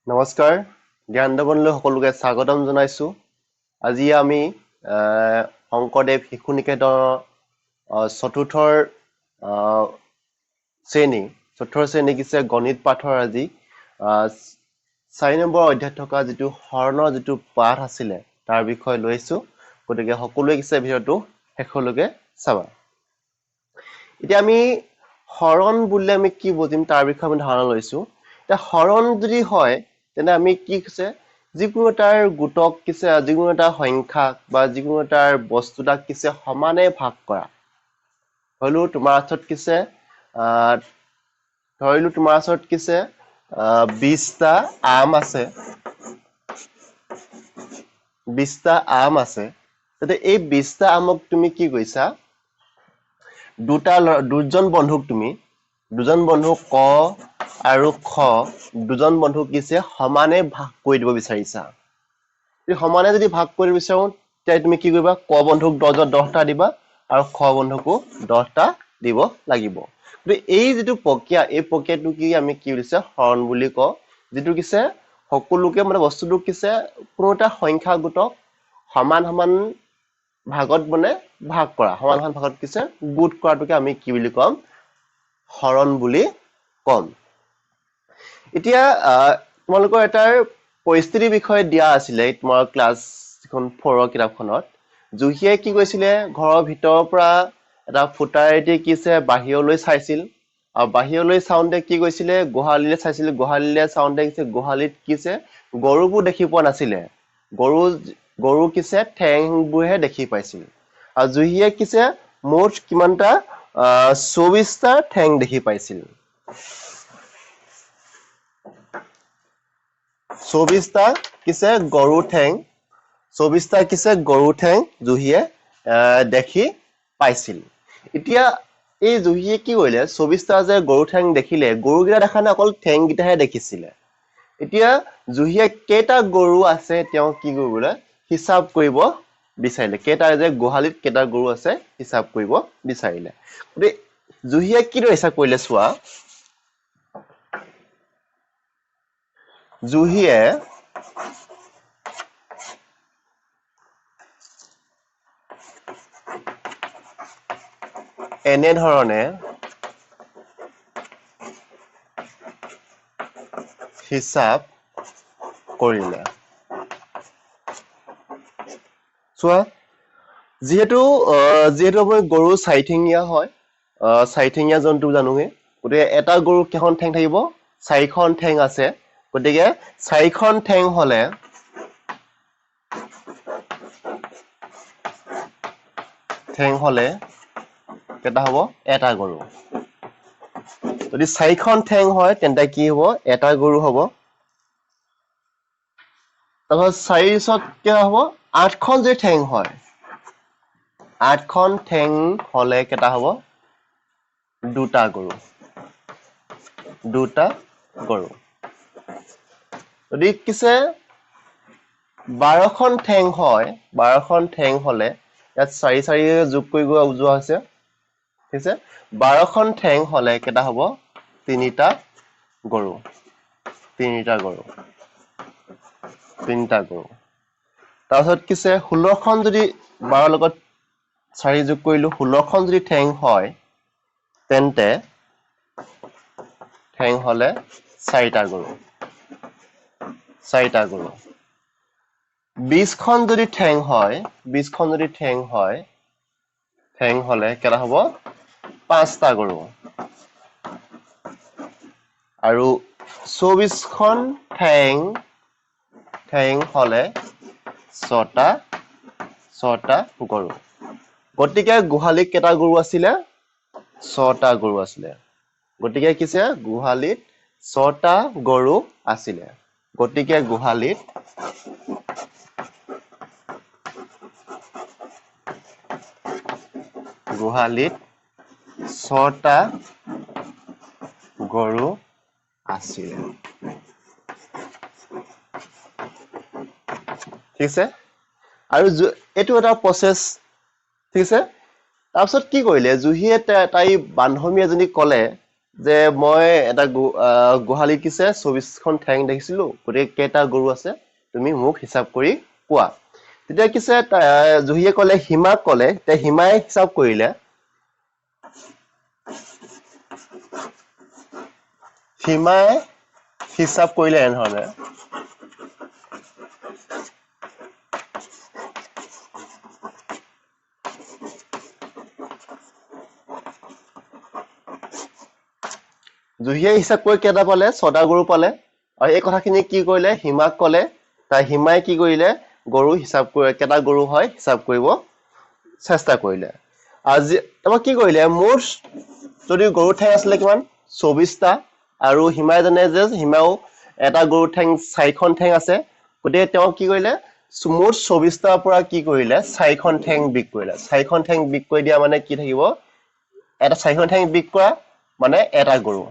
নমস্কাৰ জ্ঞানদবনলৈ সকলোকে স্বাগতম জনাইছো আজি আমি শংকৰদেৱ শিশু নিকেতনৰ চতুৰ্থৰ শ্ৰেণী কিছে গণিত পাঠৰ আজি 4 নম্বৰ অধ্যায়ত থকা যিটো হৰণৰ যিটো পাঠ আছিলে তাৰ বিষয় লৈছো গতিকে সকলোৱে কিছে ভিডিঅটো শেষলৈকে চাবা এতিয়া আমি হৰণ বুলিলে আমি কি বুজিম তাৰ বিষয়ে আমি ধাৰণা লৈছো এতিয়া হৰণ যদি হয় তেনে আমি কি কৈছে যিকোনো এটাৰ গোটক কিছে যিকোনো এটা সংখ্যা বা যিকোনো এটাৰ বস্তুটাক কিছে সমানে ভাগ কৰা হলো তোমাৰ ওচৰত কিছে ধৰিলো তোমাৰ ওচৰত কিছে 20টা আম আছে 20টা আম আছে তেতে এই 20টা আমক তুমি কি কৈছা দুজন বন্ধুক ক আৰু খ দুজন বন্ধুক কিছে সমানে ভাগ কৰি দিব বিচাৰিছা এই সমানে যদি ভাগ কৰি বিচাৰো তেতিয়া তুমি কি কৰিবা ক বন্ধুক 10টা দিবা আৰু খ বন্ধুকো 10টা দিব লাগিব কিন্তু এই যিটো প্ৰক্ৰিয়া এই প্ৰক্ৰিয়াটো কি আমি কি বুলিছে হৰণ বুলি কওঁ যিটো কিছে সকলোকে মানে বস্তুটো কিছে কোনো এটা সংখ্যা গোটক সমান ভাগত মানে ভাগ কৰা সমান ভাগত কিছে গোট কৰাটোকে আমি কি বুলি কম হৰণ বুলি কম এতিয়া তোমালোকৰ এটাৰ পৰিস্থিতিৰ বিষয়ে দিয়া আছিলে তোমাৰ ক্লাছ 4 কিতাপখনত জুহিয়ে কি কৈছিলে ঘৰৰ ভিতৰৰ পৰা এটা ফুটাৰেদি কিছে বাহিৰলৈ চাইছিল আৰু বাহিৰলৈ চাওঁতে কি কৈছিলে গোহালিলে চাইছিল গোহালিলে চাওঁতে কিছে গোহালিত কিছে গৰুবোৰ দেখি পোৱা নাছিলে গৰু কিছে ঠেংবোৰহে দেখি পাইছিল আৰু জুহিয়ে কিছে মুঠ কিমানটা 24টা ঠেং দেখি পাইছিল 24টা কিছে গৰু ঠেং জুহিয়ে দেখি পাইছিল এতিয়া এই জুহিয়ে কি কৰিলে 24টা যে গৰু ঠেং দেখিলে গৰুকেইটা দেখা নাই অকল ঠেং কেইটাহে দেখিছিলে এতিয়া জুহিয়ে কেইটা গৰু আছে তেওঁ কি কৰিবলৈ হিচাপ কৰিব বিচাৰিলে কেইটা যে গোহালিত কেইটা গৰু আছে হিচাপ কৰিব বিচাৰিলে গতিকে জুহিয়ে কি হিচাপ কৰিলে চোৱা জুহিয়ে এনেধৰণে হিচাপ কৰিলে চোৱা যিহেতু আমি গৰু চাৰিঠেঙীয়া হয় চাৰিঠেঙীয়া জন্তু জানোৱে গতিকে এটা গৰু কেইখন ঠেং থাকিব 4খন ঠেং আছে গতিকে 4খন ঠেং হলে কেইটা হ'ব এটা গৰু যদি 4খন ঠেং হয় তেন্তে কি হ'ব এটা গৰু হ'ব তাৰপিছত 4 পিছত কি হ'ব 8খন যে ঠেং হয় 8খন ঠেং হলে কেইটা হ'ব দুটা গৰু যদি কিছে 12খন ঠেং হয় 12খন ঠেং হলে ইয়াত 4 যোগ কৰি যোৱা হৈছে ঠিক আছে 12খন ঠেং হলে কেইটা হ'ব তিনিটা গৰু তাৰপিছত কিছে 16খন যদি 12 লগত 4 যোগ কৰিলো 16খন যদি ঠেং হয় তেন্তে ঠেং হলে 4টা গৰু 20খন যদি ঠেং হয় ঠেং হলে কেইটা হ'ব 5টা গৰু আৰু 24খন ঠেং হলে 6টা গৰু গতিকে গোহালিত কেইটা গৰু আছিলে 6টা গৰু আছিলে গতিকে কিছে গোহালিত 6টা গৰু আছিলে গতিকে গোহালিত 6টা গৰু আছিলে ঠিক আছে আৰু এইটো এটা প্ৰসেস ঠিক আছে তাৰপিছত কি কৰিলে জুহিয়ে তাই বান্ধৱী এজনী ক'লে যে মই এটা গোহালিত কিছে 24খন ঠেং দেখিছিলো, গতিকে কেইটা গৰু আছে তুমি মোক হিচাপ কৰি কোৱা। তেতিয়া কিছে জুহিয়ে ক'লে হিমাক ক'লে, তেতিয়া হিমাই হিচাপ কৰিলে। হিমাই হিচাপ কৰিলে এনেধৰণে। জুহিয়ে হিচাপ কৰি কেইটা পালে? 6টা গৰু পালে। আৰু এই কথাখিনি কি কৰিলে? হিমাক ক'লে। তাই হিমাই কি কৰিলে? গৰু হিচাপ কৰি কেইটা গৰু হয় হিচাপ কৰিব চেষ্টা কৰিলে। আজি তাৰপৰা কি কৰিলে? মোৰ যদি গৰু ঠেং আছিলে কিমান? 24টা। আৰু হিমাই জানে যে হিমাও এটা গৰু ঠেং 4খন ঠেং আছে, গতিকে তেওঁ কি কৰিলে? মোৰ 24টাৰ পৰা কি কৰিলে? 4খন ঠেং বিক কৰিলে। 4খন ঠেং বিক কৰি দিয়া মানে কি থাকিব? এটা 4খন ঠেং বিক কৰা মানে এটা গৰু।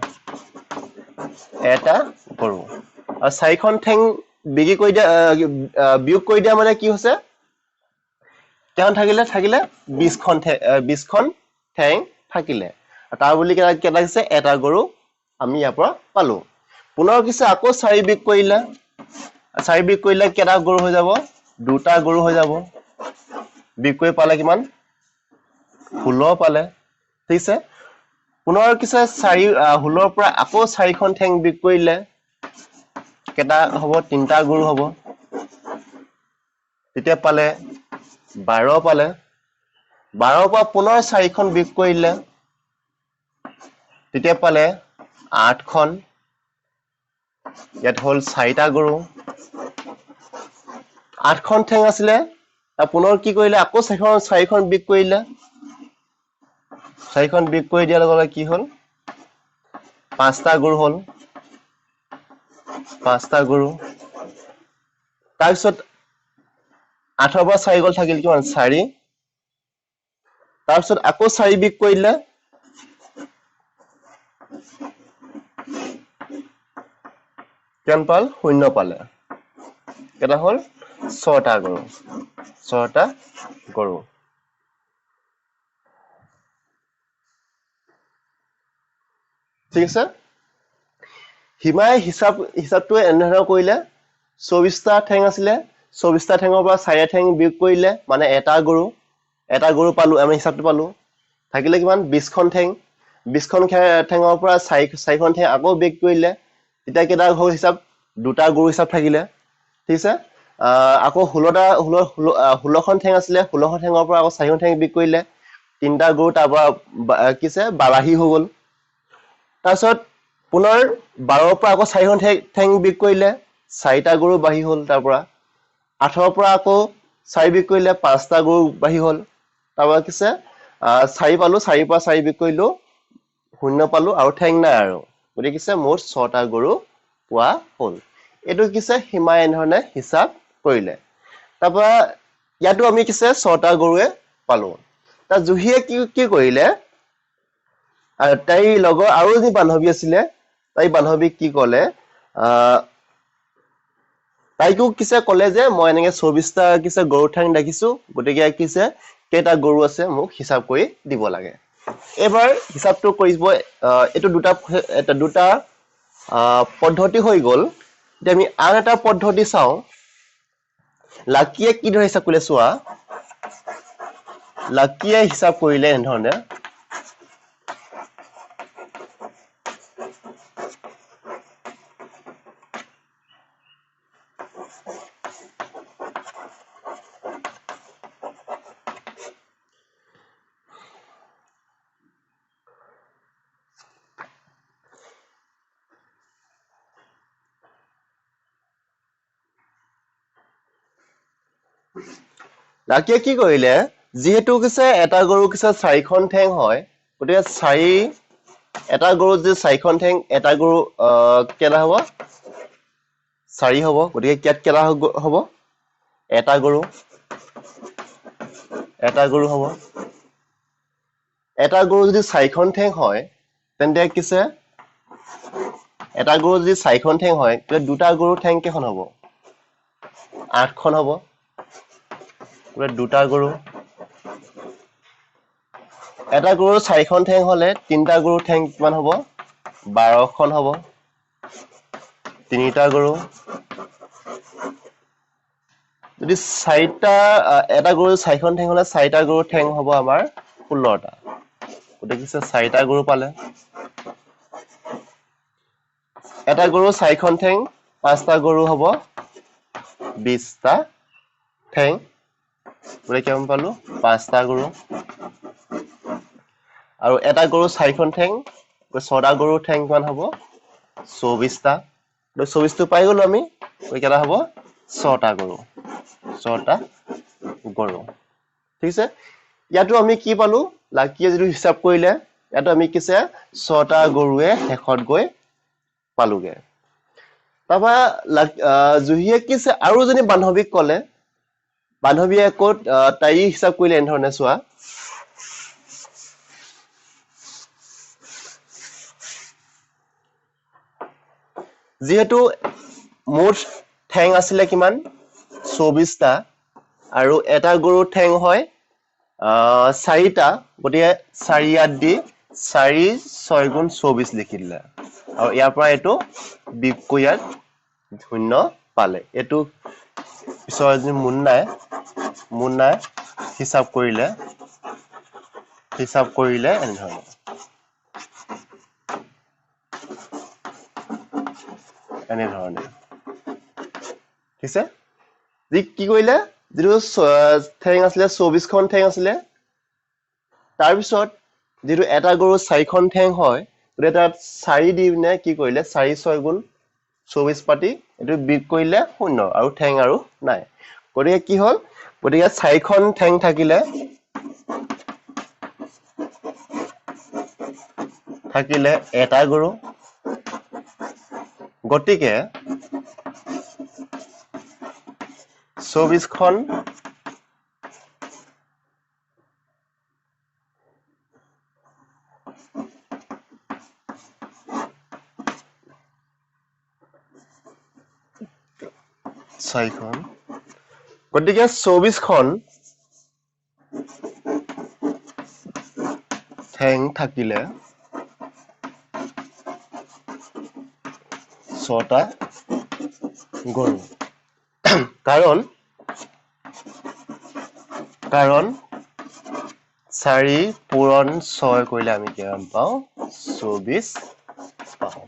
এটা গৰু। আৰু 4খন ঠেং বিক্ৰী কৰি দিয়া বিয়োগ কৰি দিয়া মানে কি হৈছে? তেওঁ থাকিলে 20খন ঠেং থাকিলে। তাৰ বুলি কেইটা দিছে? এটা গৰু আমি ইয়াৰ পৰা পালো। পুনৰ কিছে আকৌ 4 বিয়োগ কৰিলে। 4 বিয়োগ কৰিলে কেইটা গৰু হৈ যাব? 2টা গৰু হৈ যাব। বিয়োগ কৰি পালে কিমান? 16 পালে। ঠিক আছে। পুনৰ কিছে 16ৰ পৰা আকৌ 4খন ঠেং বিয়োগ কৰিলে কেইটা হ'ব? 3টা গৰু হ'ব। তেতিয়া পালে 12 পালে। 12ৰ পৰা পুনৰ 4খন বিয়োগ কৰিলে তেতিয়া পালে 8খন। ইয়াত হ'ল 4টা গৰু। 8খন ঠেং আছিলে, পুনৰ কি কৰিলে? আকৌ 4খন বিয়োগ কৰিলে। 4খন বিয়োগ কৰি দিয়াৰ লগে লগে কি হ'ল? 5টা গৰু হ'ল। 5টা গৰু। তাৰপিছত 8ৰ পৰা 4 গ'ল, থাকিল কিমান? 4। তাৰপিছত আকৌ 4 বিয়োগ কৰিলে। কিমান পাল? 0 পালে। কেইটা হ'ল? 6টা গৰু। 6টা গৰু। ঠিক আছে। হিমাই হিচাপটো এনেধৰণে কৰিলে। 24টা ঠেং আছিলে, 24টা ঠেঙৰ পৰা 4 ঠেং বিয়োগ কৰিলে মানে এটা গৰু। এটা গৰু পালো, আমি হিচাপটো পালো। থাকিলে কিমান? 20খন ঠেং। 20খন ঠেঙৰ পৰা 4খন ঠেং আকৌ বিয়োগ কৰিলে। তেতিয়া কেইটা হ'ল হিচাপ? 2টা গৰু হিচাপ থাকিলে। ঠিক আছে। আকৌ 16খন ঠেং আছিলে, 16খন ঠেঙৰ পৰা আকৌ 4খন ঠেং বিয়োগ কৰিলে। 3টা গৰু তাৰ পৰা কিছে বাঢ়ি হৈ গ'ল। তাৰপিছত পুনৰ 12ৰ পৰা আকৌ 4খন ঠেং বিয়োগ কৰিলে, 4টা গৰু বাঢ়ি হ'ল তাৰ পৰা। 8ৰ পৰা আকৌ 4 বিয়োগ কৰিলে, 5টা গৰু বাঢ়ি হ'ল। তাৰপৰা কিছে 4 পালো, 4ৰ পৰা 4 বিয়োগ কৰিলো, 0 পালো আৰু ঠেং নাই আৰু। গতিকে কিছে মোৰ 6টা গৰু পোৱা হ'ল। এইটো কিছে হিমাই এনেধৰণে হিচাপ কৰিলে। তাৰপৰা ইয়াতো আমি কিছে 6টা গৰুৱে পালো। তাৰ জুহিয়ে কি কৰিলে? তাইৰ লগৰ আৰু এজনী বান্ধৱী আছিলে, তাই বান্ধৱীক কি ক'লে? তাইকো কিছে ক'লে যে মই এনেকে 24টা কিছে গৰু ঠেং দেখিছো, গতিকে কিছে কেইটা গৰু আছে মোক হিচাপ কৰি দিব লাগে। এইবাৰ হিচাপটো কৰিব। এইটো দুটা পদ্ধতি হৈ গ'ল। এতিয়া আমি আন এটা পদ্ধতি চাওঁ। লাকিয়ে কিদৰে হিচাপ কৰিলে চোৱা। লাকিয়ে হিচাপ কৰিলে এনেধৰণে। লাকিয়ে কি কৰিলে? যিহেতু কিছে এটা গৰু কিছে 4খন ঠেং হয়, গতিকে এটা গৰু যদি 4খন ঠেং, এটা গৰু কেইটা হ'ব? 4 হ'ব। গতিকে ইয়াত কেইটা হ'ব? এটা গৰু। এটা গৰু হ'ব। এটা গৰু যদি 4খন ঠেং হয়, তেন্তে কিছে এটা গৰু যদি 4খন ঠেং হয়, তেতিয়া 2টা গৰু ঠেং কেইখন হ'ব? 8খন হ'ব। 2টা গৰু। এটা গৰুৰ 4খন ঠেং হলে 3টা গৰুৰ ঠেং কিমান হ'ব? 12খন হ'ব তিনিটা গৰু যদি চাৰিটা এটা গৰু 4খন ঠেং হলে চাৰিটা গৰু ঠেং হ'ব আমাৰ 16টা গতিকে কি চাৰিটা গৰু পালে এটা গৰু 4খন ঠেং 5টা গৰু হ'ব 20টা ঠেং গতিকে কিমান পালো 5টা গৰু আৰু এটা গৰু 4খন ঠেং 6টা গৰু ঠেং কিমান হ'ব 24টা 24 টো পাই গলো আমি কেইটা হ'ব 6টা গৰু 6টা গৰু ঠিক আছে ইয়াতো আমি কি পালো লাকিয়ে যদি হিচাপ কৰিলে ইয়াতো আমি কিছে 6টা গৰুৱে হেখত গৈ পালুগে তাবা জুহিয়ে কিছে আৰু জনী বান্ধৱীক কলে বান্ধৱীয়ে ক'ত তাই হিচাপ কৰিলে এনেধৰণে চোৱা যেহেতু মুঠ ঠেং আছিলে কিমান 24টা আৰু এটা গৰু ঠেং হয় 4টা গতিকে 4 ইয়াত দি 4 6 গুণ 24 লিখি দিলে আৰু ইয়াৰ পৰা এইটো বিকু ইয়াত শূন্য পালে এইটো পিছৰ যে মুন্নাই হিচাপ কৰিলে এনেধৰণে ঠিক আছে কি কৰিলে যেটো ঠেং আছিলে 24খন ঠেং আছিলে তাৰ পিছত যেটো এটা গৰু 4খন ঠেং হয় গতিকে তাত 4 দি নে কি কৰিলে 4 6 গুণ 24 পাতি এটো বিক কৰিলে শূন্য আৰু ঠেং আৰু নাই গতিকে কি হল গতিকে 4খন ঠেং থাকিলে এটা গৰু গতিকে 24খন গতিকে 24খন ঠেং থাকিলে 6টা গৰু কাৰণ 4 পূৰণ 6 কৰিলে আমি কিমান পাওঁ 24 পাওঁ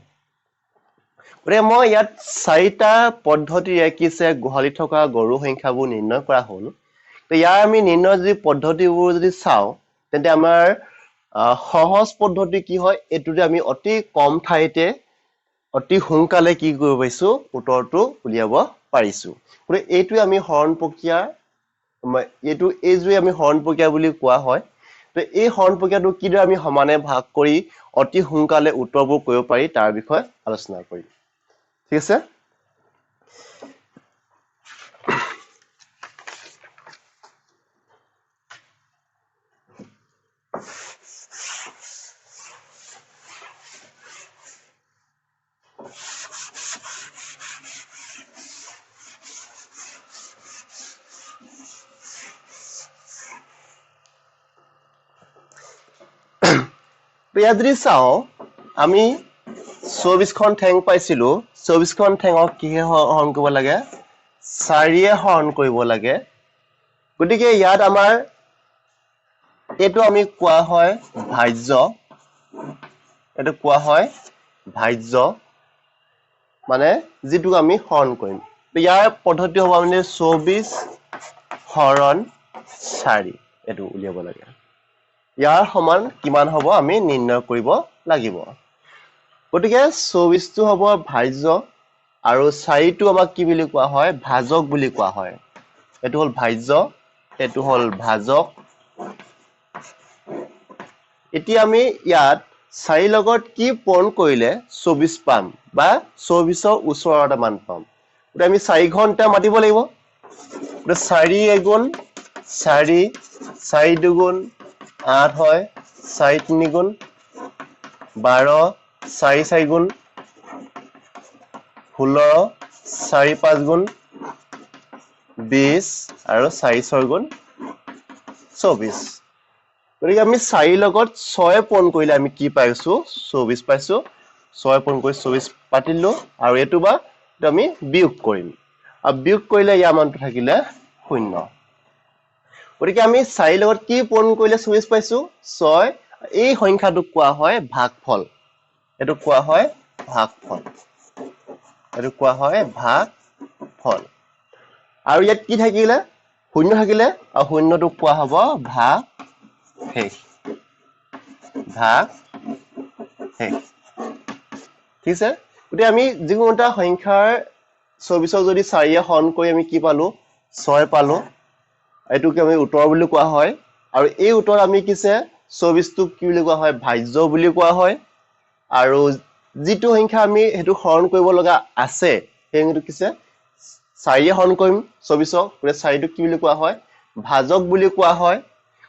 গতিকে মই ইয়াত 4টা পদ্ধতিৰে কিছে গোহালি থকা গৰু সংখ্যাবোৰ নিৰ্ণয় কৰা হ'ল তো ইয়াৰ আমি নিৰ্ণয় যদি পদ্ধতিবোৰ যদি চাওঁ তেন্তে আমাৰ সহজ পদ্ধতি কি হয় এটোতে আমি অতি কম ঠাইতে অতি সোনকালে কি কৰিব পাৰিছো উত্তৰটো উলিয়াব পাৰিছো গতিকে এইটোৱে আমি হৰণ প্ৰক্ৰিয়া এইটোৱে আমি হৰণ প্ৰক্ৰিয়া বুলি কোৱা হয় তো এই হৰণ প্ৰক্ৰিয়াটো কিদৰে আমি সমানে ভাগ কৰি অতি সোনকালে উত্তৰবোৰ কৰিব পাৰি তাৰ বিষয়ে আলোচনা কৰিম ঠিক আছে ইয়াত যদি চাওঁ আমি 24খন ঠেং পাইছিলো 24খন ঠেঙক কিহে হৰণ কৰিব লাগে 4য়ে হৰণ কৰিব লাগে গতিকে ইয়াত আমাৰ এইটো আমি কোৱা হয় ভাজ্য মানে যেটো আমি হৰণ কৰিম তো ইয়াৰ পদ্ধতি হ'ব মানে 24 হৰণ 4 এটো উলিয়াব লাগে ইয়াৰ সমান কিমান হ'ব আমি নিৰ্ণয় কৰিব লাগিব গতিকে 24 টো হ'ব ভাজ্য আৰু 4 টো আমাক কি বুলি কোৱা হয় ভাজক বুলি কোৱা হয় এটো হ'ল ভাজ্য এটো হ'ল ভাজক এতিয়া আমি ইয়াত 4 লগত কি পূৰণ কৰিলে 24 পাম বা 24ৰ ওচৰৰ মান পাম গতিকে আমি 4 ঘন্টা মাতিব লাগিব গতিকে 4 গুণ 4 দুগুণ 8 হয় 4 3 গুণ 12 4 গুণ 16 4 5 গুণ 20 আৰু 4 6 গুণ 24 গতিকে আমি 4 লগত 6 পূৰণ কৰিলে আমি কি পাইছো 24 পাইছো 6 পূৰণ কৰি 24 পাতিলো আৰু এইটো বা এইটো আমি বিয়োগ কৰিম আৰু বিয়োগ কৰিলে ইয়াৰ মানটো থাকিলে 0 গতিকে আমি 4 লগত কি পূৰণ কৰিলে 24 পাইছো 6 এই সংখ্যাটোক কোৱা হয় ভাগফল এইটো কোৱা হয় ভাগফল এইটো কোৱা হয় ভাগফল আৰু ইয়াত কি থাকিলে 0 থাকিলে আৰু 0টোক কোৱা হ'ব ভাগশেষ ভাগশেষ ঠিক আছে গতিকে আমি যিকোনো এটা সংখ্যাৰ 24ক যদি 4 হৰণ কৰি আমি কি পালো 6 পালো এইটোকে আমি উত্তৰ বুলি কোৱা হয় আৰু এই উত্তৰ আমি কিছে 24টোক কি বুলি কোৱা হয় ভাজ্য বুলি কোৱা হয় আৰু যিটো সংখ্যা আমি হেতু হৰণ কৰিব লগা আছে সেই সংখ্যাটো কিছে 4 হৰণ কৰিম 24ক গতিকে 4টোক কি বুলি কোৱা হয় ভাজক বুলি কোৱা হয়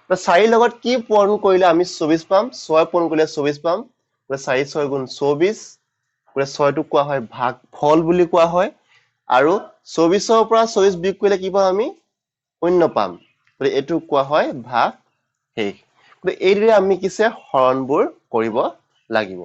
তো 4 লগত কি পূৰণ কৰিলে আমি 24 পাম 6 পূৰণ কৰিলে 24 পাম গতিকে 4 6 গুণ 24 গতিকে 6টোক কোৱা হয় ভাগফল বুলি কোৱা হয় আৰু 24ৰ পৰা 24 বিয়োগ কৰিলে কি পাম আমি 0 পাম গতিকে এইটো কোৱা হয় ভাগশেষ গতিকে এইদৰে আমি কিছে হৰণবোৰ কৰিব লাগিব